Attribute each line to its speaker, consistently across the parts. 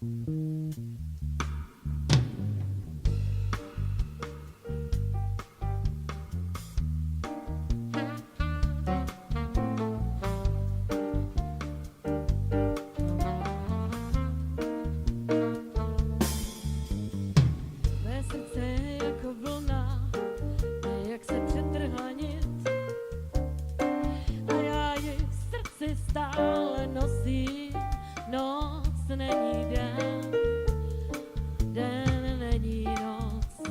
Speaker 1: Mé srdce je jako vlna, jak se přetrhla nit, a já ji v srdci stále nosím. Noc není den, den není noc,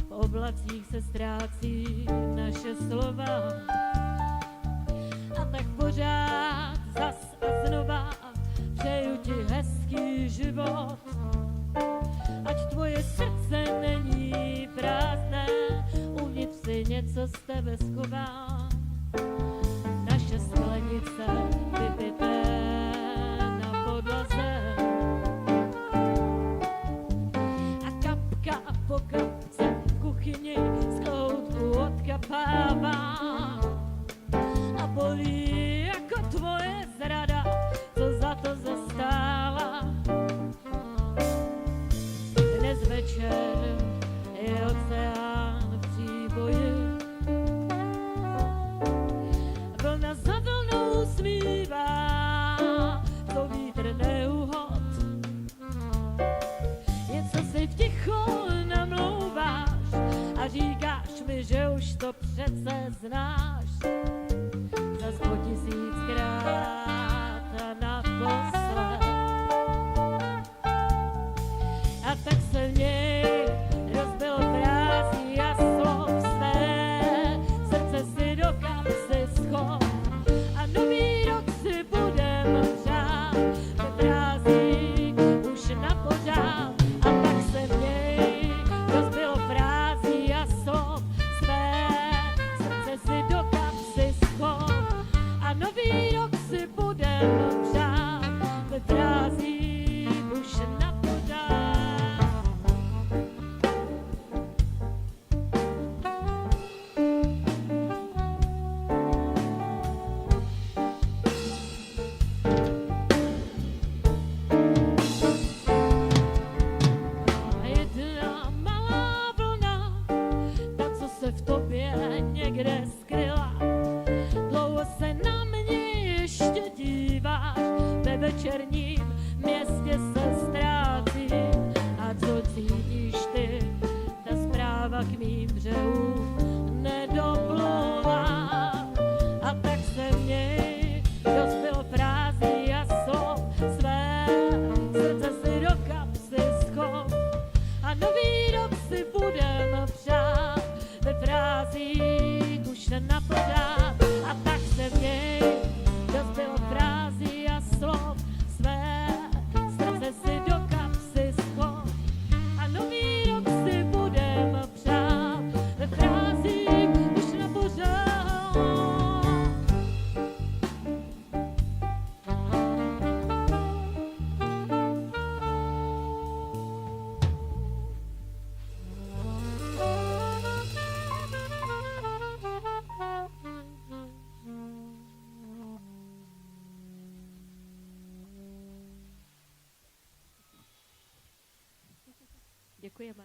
Speaker 1: v oblacích se ztrácí naše slova. A tak pořád zas a znova přeju ti hezký život, ať tvoje srdce není prázdné, uvnitř si něco z tebe schovám. Naše sklenice vypité na podlaze a kapka po kapce v kuchyni z koutku odkapává a bolí jako tvoje zrada, co za to zastála. Dnes večer je oceán v příboji, vlna za vlnou smívá, to vítr neuhod. Něco si v tichu namlouváš a říkáš mi, že už to přece znáš. Zas po 1000krát a naposled. A tak se v něj rozbil frází a slov své, srdce si do kapsy schov a nový rok si budem přát ve frází už na pořád. A tak se v něj rozbil frází a slov své, srdce si do kapsy schov a nový rok si budem přát ve frází už na pořád. Jedna malá vlna, ta, co se v tobě někde skryla, dlouho se na mě ještě díváš, ve večerním městě se ztrácím. A co cítíš ty, ta zpráva k mým břehům nedoplula. A tak se v něj rozbil frází a slov své, srdce si do kapsy schov a nový rok si budem přát ve frázích už na pořád. A tak se v něj rozbil frází a slov své, srdce si do kapsy schov a nový rok si budem přát ve frázích už na pořád. Děkujeme.